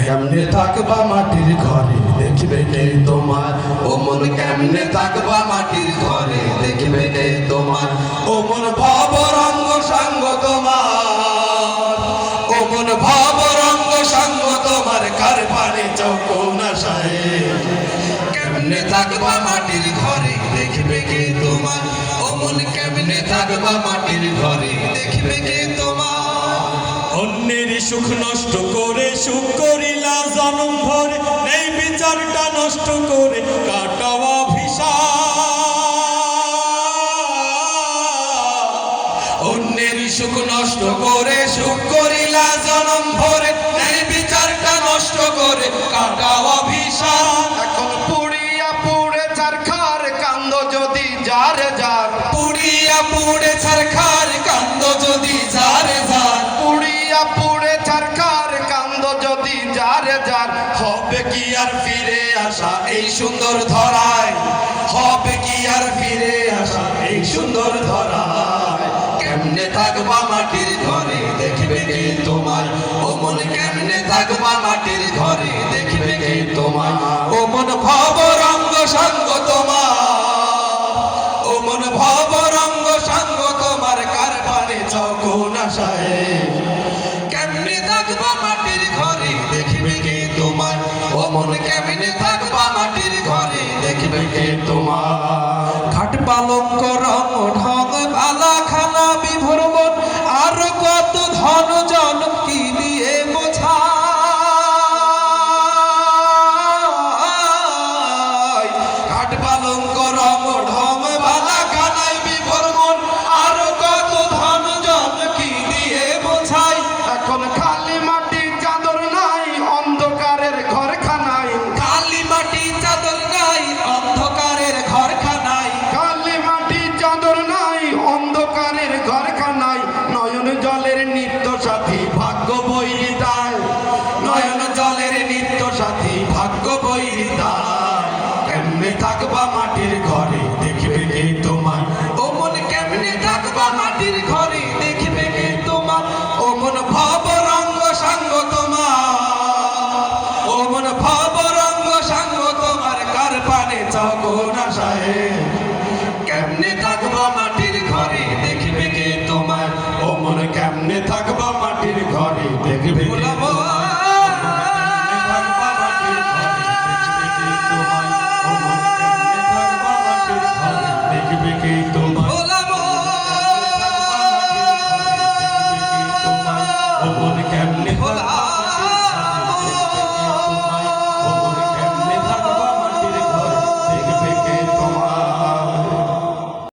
কেমনে থাকবা মাটির ঘরে দেখবে কে তোমার, ও মন কেমনে থাকবা মাটির ঘরে দেখবে কে তোমার, ও মন ভব রঙ্গ সঙ্গ তোমার, ও মন ভব রঙ্গ সঙ্গ তোমার কার পানে চৌকোনাশায়। কেমনে থাকবা মাটির ঘরে দেখবে কে তোমার, ও মন কেমনে থাকবা মাটির ঘরে দেখবে কে তোমার। অন্যের সুখ নষ্ট করে সুখ করিলা জনম ভরে, এই বিচারটা নষ্ট করে কাটাওয়া ভিসা। অন্যের সুখ নষ্ট করে সুখ করিলা জনম ভরে, এই বিচারটা নষ্ট করে কাটাও অভিশাপ। এখন পুড়িয়া পুড়ে ছারখার কান্দ যদি যার যার, পুড়িয়া পুড়ে ছারখার কান্দ যদি যার যার, পুড়িয়া পুড়ে ছারখার কান্দ যদি যার যার। হবে কি আর ফিরে আসা এই সুন্দর ধরায়, হবে কি আর ফিরে আসা এই সুন্দর ধরায়। কেমনে থাকবা মাটির ঘরে দেখবে কে তোমার, ও মন কেমনে থাকবা মাটির ঘরে দেখবে কে তোমার, ও মন ভব রঙ্গ সঙ্গ তোমার, ও মন ভব রঙ্গ সঙ্গ তোমার কার পানে চৌকোনাশায়। কেমনে থাকবা মাটির ঘরে দেখবে কে তোমার, ও মন কেমনে থাকবা মাটির ঘরে দেখবে কে তোমার। খাট পালঙ্ক রং ঢং বালা খানা বিভোর মন, আর কত ধন জন কি দিয়ে বোঝায়। খাট পালঙ্ক রং ঢং বালা খানায় বিভোর মন, আর কত ধন জন কি দিয়ে বোঝায়। এখন খালি মাটি চাদর নাই অন্ধকারের ঘরখানায়, খালি মাটি চাদর নাই অন্ধকারের ঘরখানায়, খালি মাটি চাদর নাই অন্ধকারের ঘরখানায়। নয়ন জলের নিত্য সাথী ভাগ্য বই দেয়, নয়ন জলের নিত্য